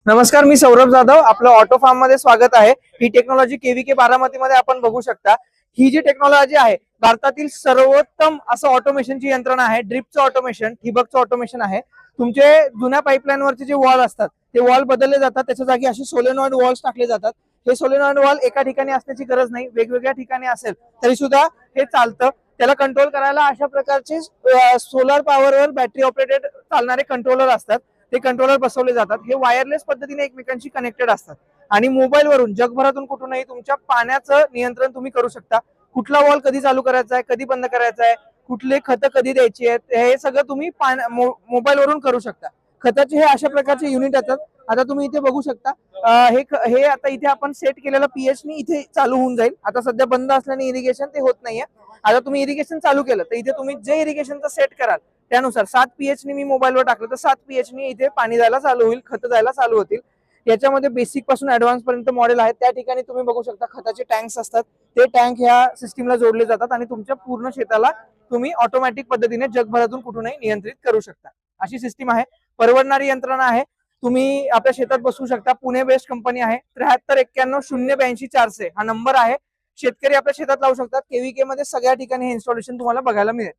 नमस्कार, मी सौरभ जाधव. आपलं auto form मध्ये स्वागत आहे. ही टेक्नॉलॉजी केव्हीके बारामती मध्ये आपण बघू शकता. ही जी टेक्नॉलॉजी आहे भारतातील सर्वोत्तम असं ऑटोमेशनची यंत्रणा आहे. ड्रिपचं ऑटोमेशन, ठिबकचं ऑटोमेशन आहे. तुमचे जुन्या पाईपलाईन वरचे जे वॉल असतात ते वॉल बदलले जातात, त्याच्या जागी असे सोलेनॉइड वॉल्स टाकले जातात. हे सोलेनॉइड वॉल एका ठिकाणी असण्याची गरज नाही, वेगवेगळ्या ठिकाणी असेल तरी सुद्धा हे चालतं. त्याला कंट्रोल करायला अशा प्रकारचे सोलर पॉवरवर बॅटरी ऑपरेटेड चालणारे कंट्रोलर असतात. ते कंट्रोलर बसवले जातात. हे वायरलेस पद्धतीने एकमेकांशी कनेक्टेड असतात आणि मोबाईल वरून जगभरातून कुठूनही तुमच्या पाण्याचं नियंत्रण तुम्ही करू शकता. कुठला वॉल कधी चालू करायचा आहे, कधी बंद करायचा आहे, कुठले खतं कधी द्यायची आहेत, हे सगळं तुम्ही मोबाईल वरून करू शकता. खताचे हे अशा प्रकारचे युनिट येतात. आता तुम्ही इथे बघू शकता. हे आता इथे आपण सेट केलेलं पीएच नी इथे चालू होऊन जाईल. आता सध्या बंद असल्याने इरिगेशन ते होत नाहीये. आता तुम्ही इरिगेशन चालू केलं तर इथे तुम्ही जे इरिगेशनचं सेट कराल त्यानुसार 7 पीएच नी मी मोबाईलवर टाकलं तर 7 पीएच नी इथे पाणी जायला चालू होईल, खत जायला चालू होतील. याच्यामध्ये बेसिक पासून ऍडव्हान्स पर्यंत मॉडेल आहेत. त्या ठिकाणी तुम्ही बघू शकता खताचे टँक्स असतात. ते टँक ह्या सिस्टीमला जोडले जातात आणि तुमच्या पूर्ण शेताला तुम्ही ऑटोमॅटिक पद्धतीने जगभरातून कुठूनही नियंत्रित करू शकता. अशी सिस्टीम आहे. परवडणारी यंत्रणा आहे. तुम्ही आपल्या शेतात बसवू शकता. पुणे बेस्ड कंपनी आहे. 7391 082 400 हा नंबर आहे. शेतकरी आपल्या शेतात लावू शकतात. केव्हीके मध्ये सगळ्या ठिकाणी हे इन्स्टॉलेशन तुम्हाला बघायला मिळेल.